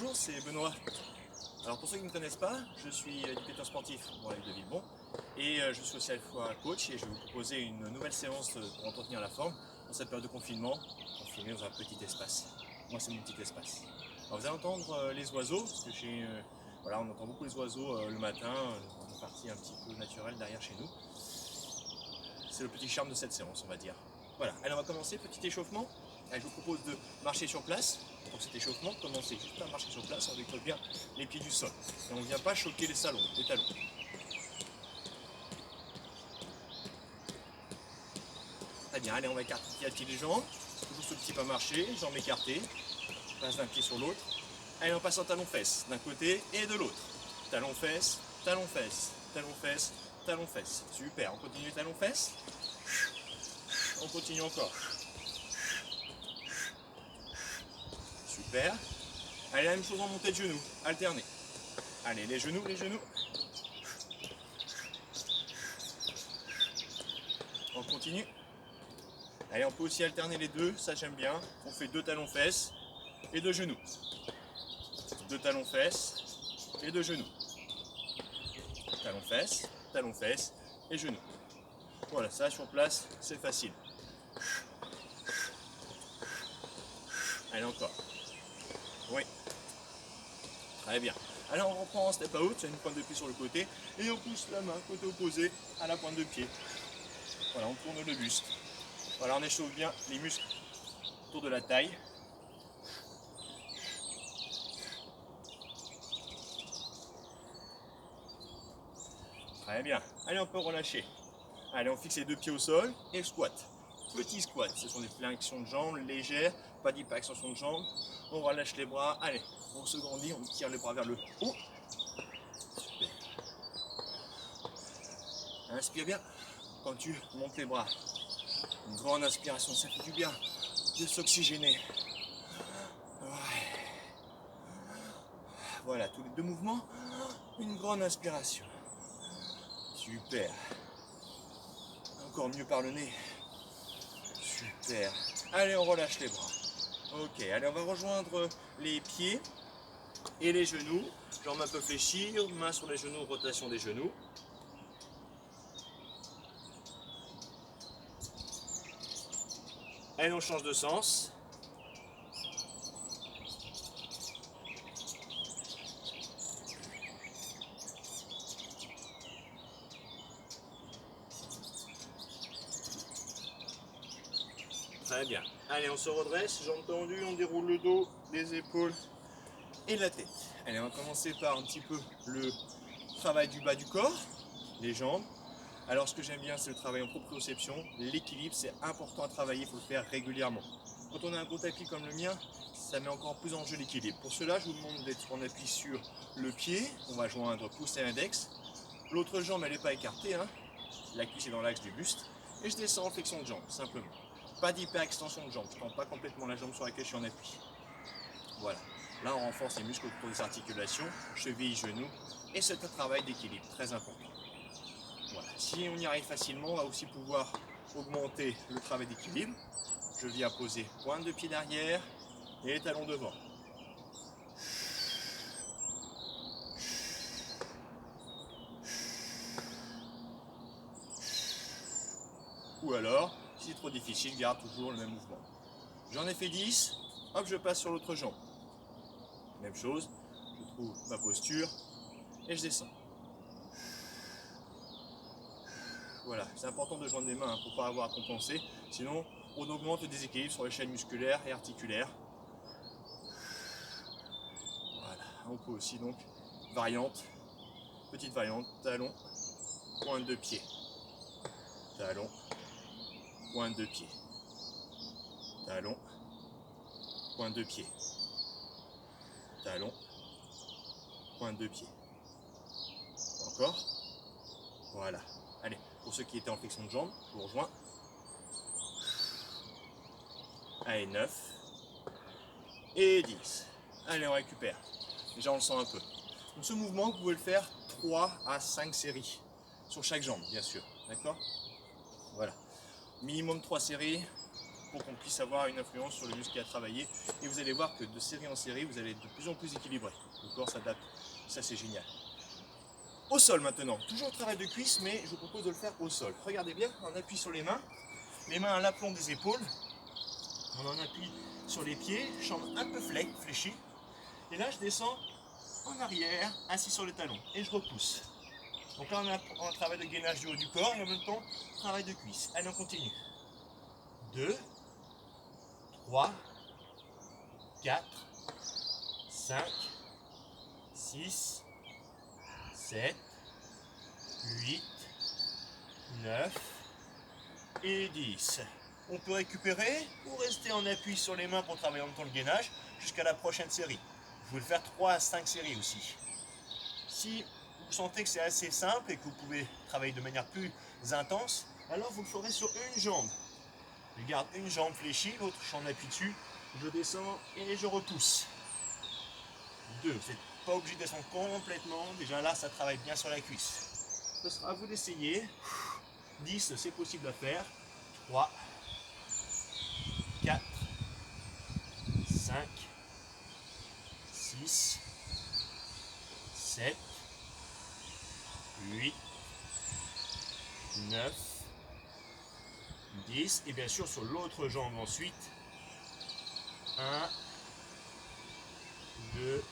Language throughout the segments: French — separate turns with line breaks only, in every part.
Bonjour, c'est Benoît. Alors pour ceux qui ne me connaissent pas, je suis éducateur sportif pour la ville de Villebon et je suis aussi à la fois coach et je vais vous proposer une nouvelle séance pour entretenir la forme dans cette période de confinement, confiné dans un petit espace. Moi c'est mon petit espace. Alors vous allez entendre les oiseaux, parce que voilà, on entend beaucoup les oiseaux le matin, dans une partie un petit peu naturelle derrière chez nous. C'est le petit charme de cette séance, on va dire. Voilà, allez on va commencer, petit échauffement. Allez, je vous propose de marcher sur place. Pour cet échauffement, commencez juste à marcher sur place, on décolle bien les pieds du sol. Et on ne vient pas choquer les talons. Très bien, allez, on va écarter petit à petit les jambes. Toujours ce petit pas marcher, jambes écartées. On passe d'un pied sur l'autre. Allez, on passe en talon-fesse, d'un côté et de l'autre. Talon-fesse, talon-fesse, talon-fesse, talon-fesse. Super, on continue talon-fesse. On continue encore. Super. Allez, la même chose en montée de genoux, alternez. Allez, les genoux, les genoux. On continue. Allez, on peut aussi alterner les deux, ça j'aime bien. On fait deux talons-fesses et deux genoux. Deux talons-fesses et deux genoux. Talons-fesses et genoux. Voilà, ça sur place, c'est facile. Allez, encore. Oui. Très bien. Allez, on reprend en step out, il y a une pointe de pied sur le côté, et on pousse la main côté opposé à la pointe de pied. Voilà, on tourne le buste. Voilà, on échauffe bien les muscles autour de la taille. Très bien. Allez, on peut relâcher. Allez, on fixe les deux pieds au sol et squat. Petit squat, ce sont des flexions de jambes légères, pas d'hyper-extension de jambes. On relâche les bras. Allez, on se grandit, on tire les bras vers le haut. Super. Inspire bien quand tu montes les bras. Une grande inspiration, ça fait du bien de s'oxygéner. Ouais. Voilà, tous les deux mouvements. Une grande inspiration. Super. Encore mieux par le nez. Super. Allez, on relâche les bras. Ok, allez, on va rejoindre les pieds et les genoux. Jambes un peu fléchies, main sur les genoux, rotation des genoux. Allez, on change de sens. Très bien. Allez, on se redresse, jambes tendues, on déroule le dos, les épaules et la tête. Allez, on va commencer par un petit peu le travail du bas du corps, les jambes. Alors, ce que j'aime bien, c'est le travail en proprioception. L'équilibre, c'est important à travailler, il faut le faire régulièrement. Quand on a un gros tapis comme le mien, ça met encore plus en jeu l'équilibre. Pour cela, je vous demande d'être en appui sur le pied. On va joindre pouce et index. L'autre jambe, elle n'est pas écartée, hein. La cuisse est dans l'axe du buste. Et je descends en flexion de jambe, simplement. Pas d'hyper-extension de jambe. Je ne tends pas complètement la jambe sur laquelle je suis en appui. Voilà. Là, on renforce les muscles autour des articulations, chevilles, genoux. Et c'est un travail d'équilibre, très important. Voilà. Si on y arrive facilement, on va aussi pouvoir augmenter le travail d'équilibre. Je viens poser pointe de pied derrière et les talons devant. Ou alors, si c'est trop difficile, garde toujours le même mouvement. J'en ai fait 10, hop, je passe sur l'autre jambe. Même chose, je trouve ma posture et je descends. Voilà, c'est important de joindre les mains pour ne pas avoir à compenser, sinon on augmente le déséquilibre sur les chaînes musculaires et articulaires. Voilà, on peut aussi donc variante, petite variante, talon, pointe de pied, talon, pointe de pied, talon, pointe de pied, talon, pointe de pied. Encore. Voilà. Allez, pour ceux qui étaient en flexion de jambe, je vous rejoins. Allez, 9 et 10. Allez, on récupère. Déjà, on le sent un peu. Donc, ce mouvement, vous pouvez le faire 3 à 5 séries sur chaque jambe, bien sûr. D'accord? Voilà. Minimum 3 séries. pour qu'on puisse avoir une influence sur le muscle qui a travaillé. Et vous allez voir que de série en série, vous allez être de plus en plus équilibré. Le corps s'adapte, ça c'est génial. Au sol maintenant, toujours au travail de cuisse, mais je vous propose de le faire au sol. Regardez bien, on appuie sur les mains à l'aplomb des épaules. On en appuie sur les pieds, jambe un peu fléchie. Et là, je descends en arrière, assis sur les talons, et je repousse. Donc là, on a un travail de gainage du haut du corps et en même temps, travail de cuisse. Allez, on continue. 2, 3, 4, 5, 6, 7, 8, 9 et 10. On peut récupérer ou rester en appui sur les mains pour travailler en même temps le gainage jusqu'à la prochaine série. Vous pouvez le faire 3 à 5 séries aussi. Si vous sentez que c'est assez simple et que vous pouvez travailler de manière plus intense, alors vous le ferez sur une jambe. Je garde une jambe fléchie, l'autre je suis en appui dessus, je descends et je repousse. 2, vous n'êtes pas obligé de descendre complètement, déjà là ça travaille bien sur la cuisse. Ce sera à vous d'essayer. 10, c'est possible à faire. 3, 4, 5, 6, 7, 8, 9, 10. Et bien sûr sur l'autre jambe ensuite. 1, 2,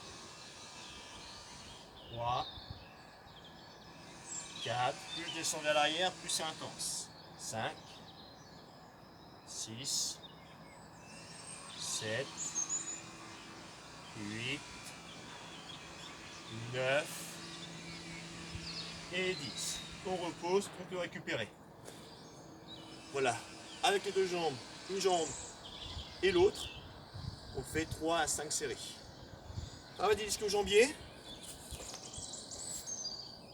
3, 4. Plus je descends vers l'arrière, plus c'est intense. 5, 6, 7, 8, 9 et 10. On repose, on peut récupérer. Voilà, avec les deux jambes, une jambe et l'autre, on fait 3 à 5 séries. Travail des ischio-jambiers.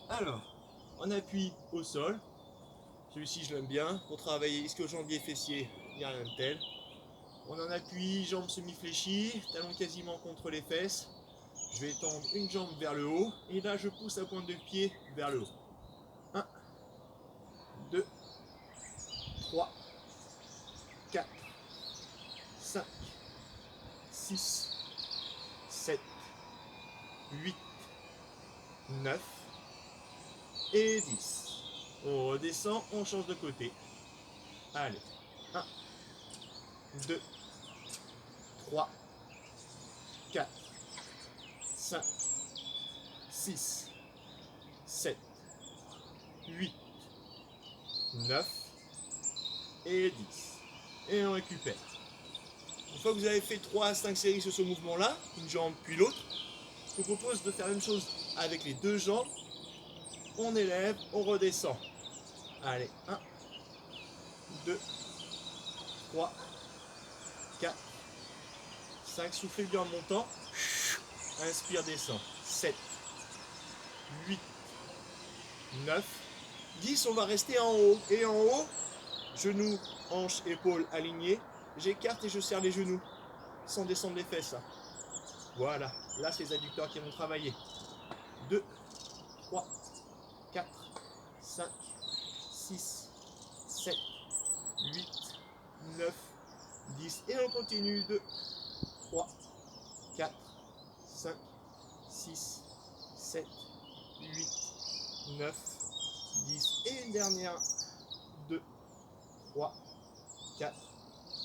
Alors, on appuie au sol. Celui-ci, je l'aime bien. Pour travailler ischio-jambier fessier, il n'y a rien de tel. On en appuie, jambes semi-fléchies, talons quasiment contre les fesses. Je vais étendre une jambe vers le haut. Et là, je pousse la pointe de pied vers le haut. 1, 2, 3, 4, 5, 6, 7, 8, 9 et 10. On redescend, on change de côté. Allez, 1, 2, 3, 4, 5, 6, 7, 8, 9 et 10. Et on récupère. Une fois que vous avez fait 3 à 5 séries sur ce mouvement-là, une jambe puis l'autre, je vous propose de faire la même chose avec les deux jambes. On élève, on redescend. Allez, 1, 2, 3, 4, 5, soufflez bien en montant. Inspire, descend. 7, 8, 9, 10, on va rester en haut. Et en haut, genoux, hanches, épaules alignés. J'écarte et je serre les genoux, sans descendre les fesses. Voilà, là c'est les adducteurs qui vont travailler. 2, 3, 4, 5, 6, 7, 8, 9, 10. Et on continue. 2, 3, 4, 5, 6, 7, 8, 9, 10. Et une dernière. 2, 3, 4,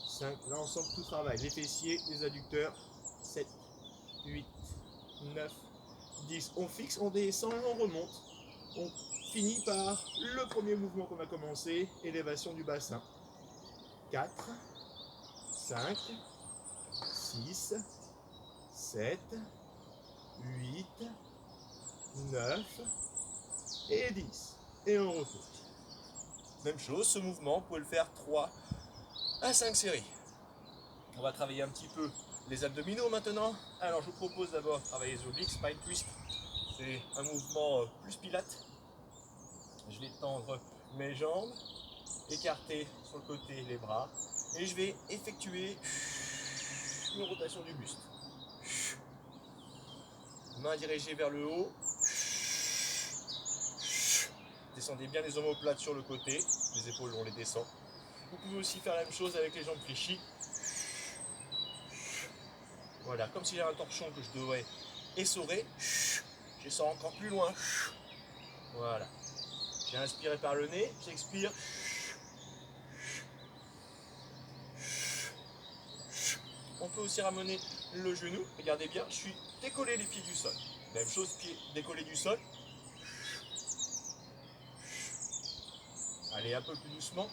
5. Là, on sent que tout travaille. Les fessiers, les adducteurs. 7, 8, 9, 10. On fixe, on descend, on remonte. On finit par le premier mouvement qu'on a commencé, élévation du bassin. 4, 5, 6, 7, 8, 9 et 10. Et on repose. Même chose, ce mouvement, vous pouvez le faire 3 à 5 séries. On va travailler un petit peu les abdominaux maintenant. Alors je vous propose d'abord de travailler les obliques, spine twist. C'est un mouvement plus pilate. Je vais tendre mes jambes, écarter sur le côté les bras et je vais effectuer une rotation du buste. Main dirigée vers le haut. Descendez bien les omoplates sur le côté, les épaules on les descend. Vous pouvez aussi faire la même chose avec les jambes fléchies. Voilà, comme si j'avais un torchon que je devrais essorer. Je sors encore plus loin. Voilà. J'ai inspiré par le nez, j'expire. On peut aussi ramener le genou. Regardez bien, je suis décollé les pieds du sol. Même chose, pieds décollés du sol. Allez, un peu plus doucement.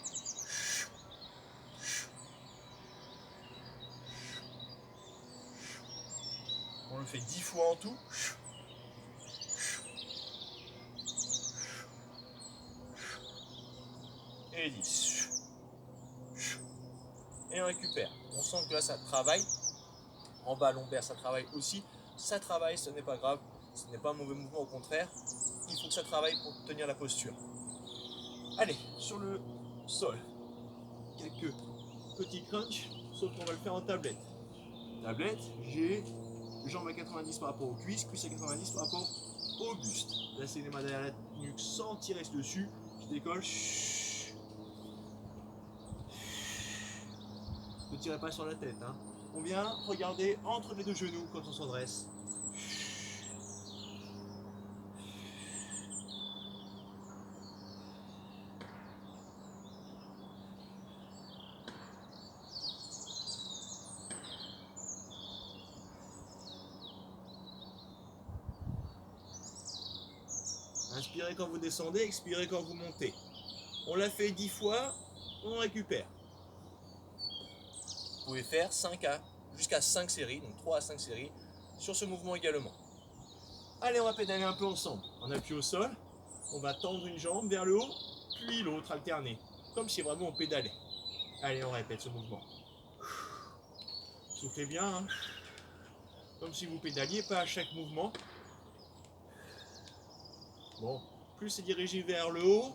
On le fait 10 fois en tout. Et 10. Et on récupère. On sent que là, ça travaille. En bas, lombaire, ça travaille aussi. Ça travaille, ce n'est pas grave. Ce n'est pas un mauvais mouvement, au contraire. Il faut que ça travaille pour tenir la posture. Allez, sur le sol. Quelques petits crunchs, sauf qu'on va le faire en tablette. Tablette, j'ai jambes à 90 par rapport aux cuisses à 90 par rapport au buste. Placez les mains derrière la nuque sans tirer dessus. Je décolle. Ne tirez pas sur la tête. Hein. On vient regarder entre les deux genoux quand on s'endresse. Inspirez quand vous descendez, expirez quand vous montez. On l'a fait 10 fois, on récupère. Vous pouvez faire jusqu'à 5 séries, donc 3 à 5 séries, sur ce mouvement également. Allez, on va pédaler un peu ensemble. On appuie au sol, on va tendre une jambe vers le haut, puis l'autre alternée, comme si vraiment on pédalait. Allez, on répète ce mouvement. Soufflez bien, hein. Comme si vous pédaliez, pas à chaque mouvement. Bon, plus c'est dirigé vers le haut,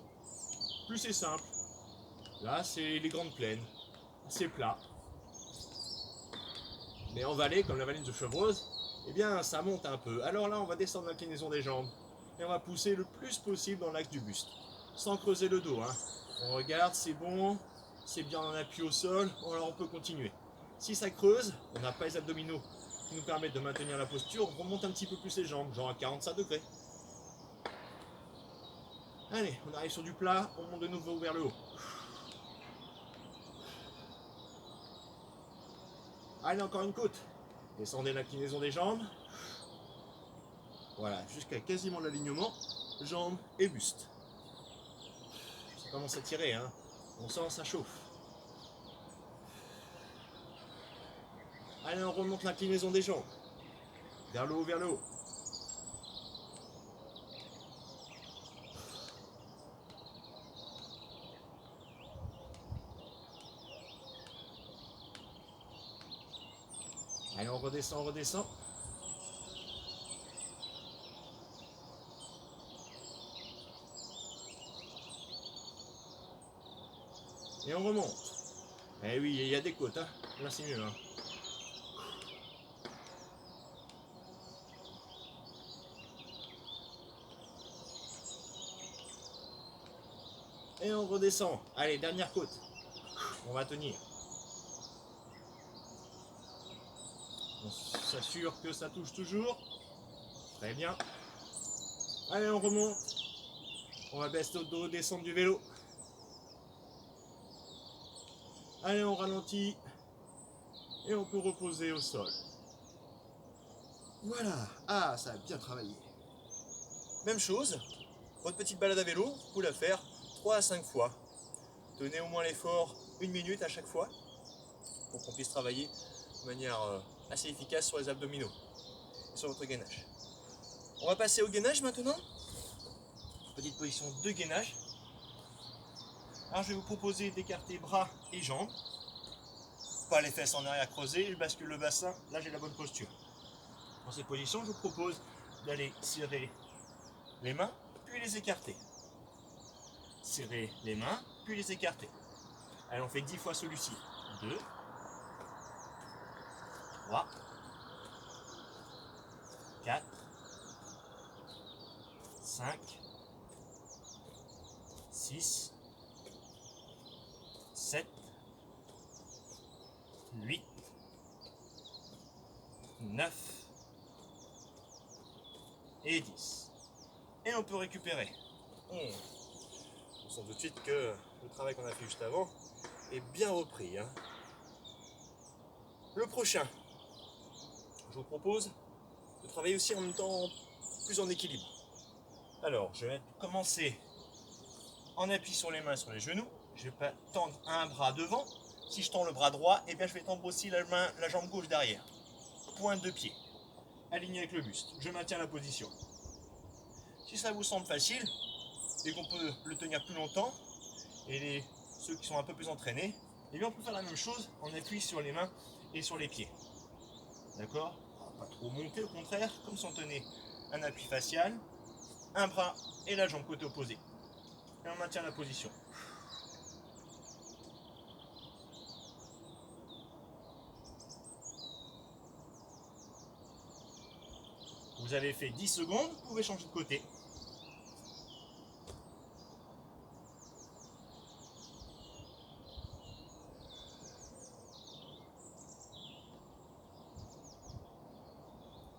plus c'est simple. Là, c'est les grandes plaines, c'est plat. Mais en vallée, comme la vallée de Chevreuse, eh bien, ça monte un peu. Alors là, on va descendre l'inclinaison des jambes et on va pousser le plus possible dans l'axe du buste, sans creuser le dos. Hein. On regarde, c'est bon, c'est bien en appui au sol, alors on peut continuer. Si ça creuse, on n'a pas les abdominaux qui nous permettent de maintenir la posture, on remonte un petit peu plus les jambes, genre à 45 degrés. Allez, on arrive sur du plat, on monte de nouveau vers le haut. Allez, encore une côte. Descendez l'inclinaison des jambes. Voilà, jusqu'à quasiment l'alignement, jambes et buste. Ça commence à tirer, hein. On sent, ça chauffe. Allez, on remonte l'inclinaison des jambes. Vers le haut, vers le haut. Allez, on redescend, on redescend. Et on remonte. Eh oui, il y a des côtes, hein. Là, c'est mieux, hein. Et on redescend. Allez, dernière côte. On va tenir. On s'assure que ça touche toujours. Très bien. Allez, on remonte. On va baisser au dos, descendre du vélo. Allez, on ralentit. Et on peut reposer au sol. Voilà. Ah, ça a bien travaillé. Même chose. Votre petite balade à vélo, vous pouvez la faire 3 à 5 fois. Tenez au moins l'effort 1 minute à chaque fois pour qu'on puisse travailler de manière assez efficace sur les abdominaux et sur votre gainage. On va passer au gainage maintenant. Petite position de gainage. Alors je vais vous proposer d'écarter bras et jambes. Pas les fesses en arrière creusées, je bascule le bassin, là j'ai la bonne posture. Dans cette position, je vous propose d'aller serrer les mains, puis les écarter. Serrer les mains, puis les écarter. Allez, on fait 10 fois celui-ci. 2, 3, 4, 5, 6, 7, 9 et 10. Et on peut récupérer. On sent tout de suite que le travail qu'on a fait juste avant est bien repris. Hein. Le prochain, je vous propose de travailler aussi en même temps plus en équilibre. Alors, je vais commencer en appui sur les mains, sur les genoux. Je vais tendre un bras devant. Si je tends le bras droit, eh bien je vais tendre aussi la jambe gauche derrière. Pointe de pied, aligné avec le buste. Je maintiens la position. Si ça vous semble facile et qu'on peut le tenir plus longtemps, et ceux qui sont un peu plus entraînés, eh bien on peut faire la même chose en appui sur les mains et sur les pieds. D'accord? Pas trop monter, au contraire, comme si on tenait un appui facial, un bras et la jambe côté opposé. Et on maintient la position. Vous avez fait 10 secondes, vous pouvez changer de côté.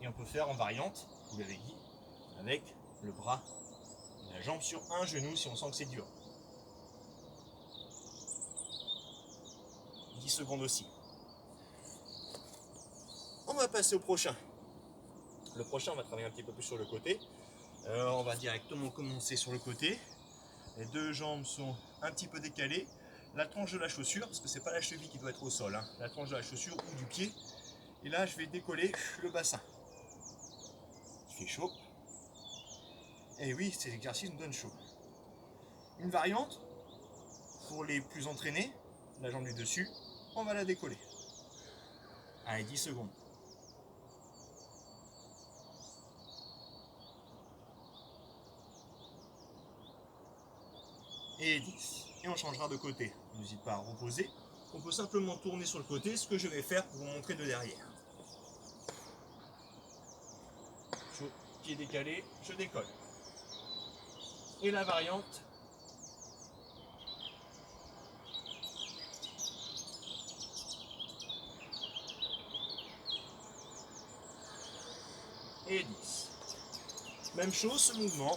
Et on peut faire en variante, vous l'avez dit, avec le bras et la jambe sur un genou si on sent que c'est dur. 10 secondes aussi. On va passer au prochain. Le prochain, on va travailler un petit peu plus sur le côté. On va directement commencer sur le côté. Les deux jambes sont un petit peu décalées. La tranche de la chaussure, parce que c'est pas la cheville qui doit être au sol, hein, la tranche de la chaussure ou du pied. Et là, je vais décoller le bassin. Il fait chaud. Et oui, ces exercices nous donnent chaud. Une variante, pour les plus entraînés, la jambe du dessus, on va la décoller. Allez, 10 secondes. Et 10. Et on changera de côté. N'hésite pas à reposer. On peut simplement tourner sur le côté, ce que je vais faire pour vous montrer de derrière. Pied décalé, je décolle. Et la variante, et 10. Même chose, ce mouvement.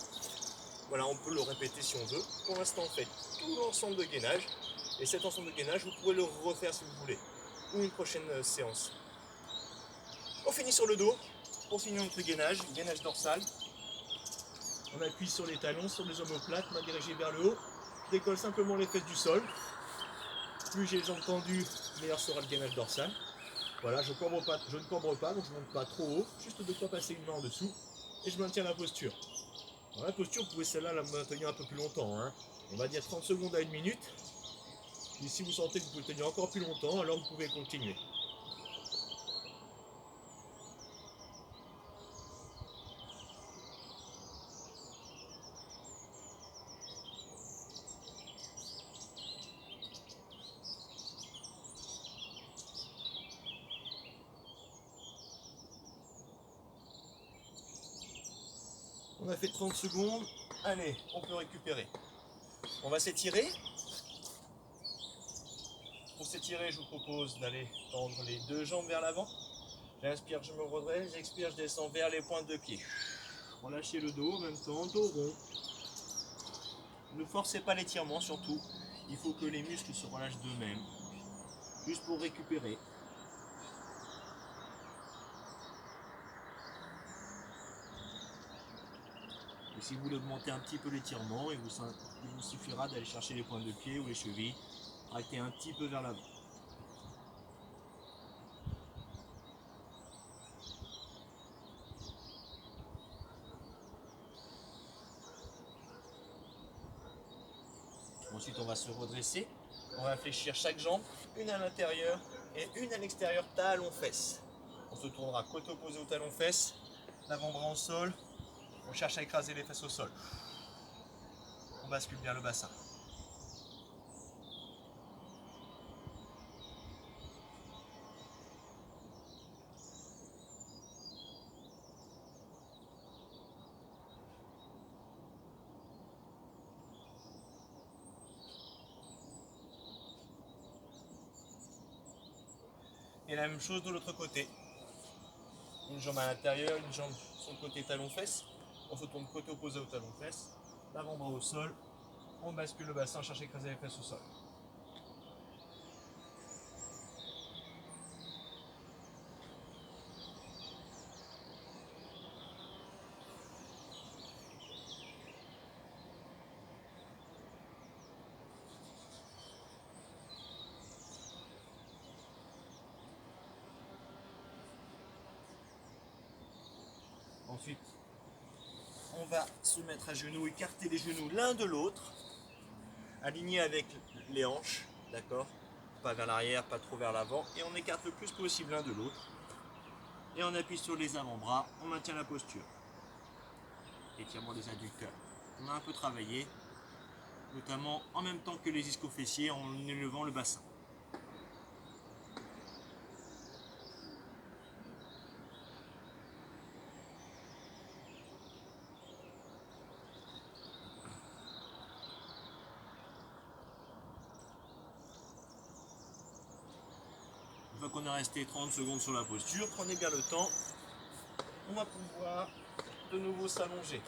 Voilà, on peut le répéter si on veut. Pour l'instant, on fait tout l'ensemble de gainage. Et cet ensemble de gainage, vous pouvez le refaire si vous voulez. Ou une prochaine séance. On finit sur le dos. On finit notre gainage dorsal. On appuie sur les talons, sur les omoplates, main dirigée vers le haut. Décolle simplement les fesses du sol. Plus j'ai les jambes tendues, meilleur sera le gainage dorsal. Voilà, je ne cambre pas, donc je ne monte pas trop haut. Juste de quoi passer une main en dessous. Et je maintiens la posture. Dans la posture, vous pouvez celle-là la maintenir un peu plus longtemps. Hein. On va dire 30 secondes à 1 minute. Et si vous sentez que vous pouvez tenir encore plus longtemps, alors vous pouvez continuer. On a fait 30 secondes. Allez, on peut récupérer. On va s'étirer. Pour s'étirer, je vous propose d'aller tendre les deux jambes vers l'avant. J'inspire, je me redresse. J'expire, je descends vers les pointes de pied. Relâchez le dos en même temps, dos rond. Ne forcez pas l'étirement surtout. Il faut que les muscles se relâchent d'eux-mêmes. Juste pour récupérer. Et si vous voulez augmenter un petit peu l'étirement, il vous suffira d'aller chercher les pointes de pied ou les chevilles. Arrêtez un petit peu vers l'avant. Ensuite, on va se redresser. On va fléchir chaque jambe, une à l'intérieur et une à l'extérieur, talon-fesse. On se tournera côté opposé au talon-fesse, l'avant-bras au sol. On cherche à écraser les fesses au sol. On bascule vers le bassin. Et la même chose de l'autre côté. une jambe à l'intérieur, une jambe sur le côté talon-fesse. On se tourne côté opposé au talon-fesse, l'avant-bras au sol, on bascule le bassin, cherche à écraser les fesses au sol. Ensuite, on va se mettre à genoux, écarter les genoux l'un de l'autre, aligner avec les hanches, d'accord? Pas vers l'arrière, pas trop vers l'avant, et on écarte le plus possible l'un de l'autre. Et on appuie sur les avant-bras, on maintient la posture. Étirement des adducteurs. On a un peu travaillé, notamment en même temps que les ischio-fessiers en élevant le bassin. Une fois qu'on est resté 30 secondes sur la posture, prenez bien le temps. On va pouvoir de nouveau s'allonger.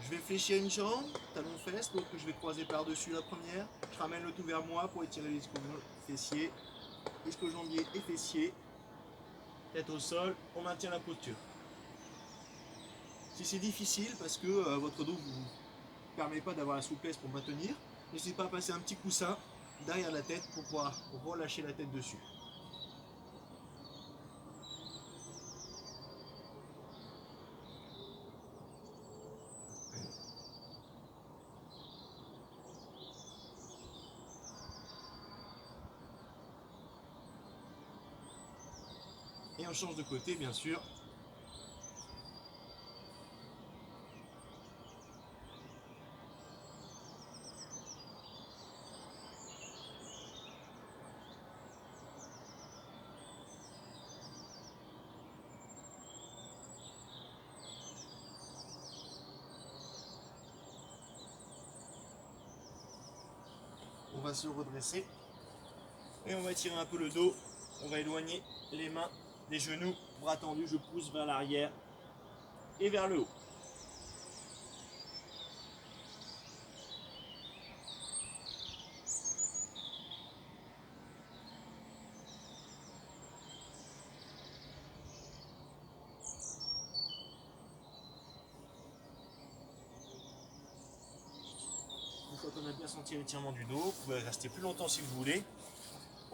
Je vais fléchir une jambe, talon-fesse, l'autre que je vais croiser par-dessus la première. Je ramène le tout vers moi pour étirer les ischio-fessiers, ischio-jambier et fessiers. Tête au sol, on maintient la posture. Si c'est difficile parce que votre dos ne vous permet pas d'avoir la souplesse pour maintenir, n'hésitez pas à passer un petit coussin derrière la tête pour pouvoir relâcher la tête dessus. Et on change de côté, bien sûr. On va se redresser et on va étirer un peu le dos. On va éloigner les mains des genoux, bras tendus, je pousse vers l'arrière et vers le haut. Une fois qu'on a bien senti l'étirement du dos, vous pouvez rester plus longtemps si vous voulez.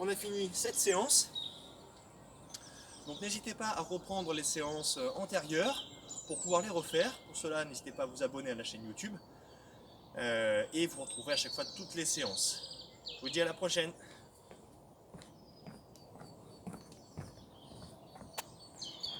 On a fini cette séance. Donc n'hésitez pas à reprendre les séances antérieures pour pouvoir les refaire. Pour cela, n'hésitez pas à vous abonner à la chaîne YouTube et vous retrouverez à chaque fois toutes les séances. Je vous dis à la prochaine.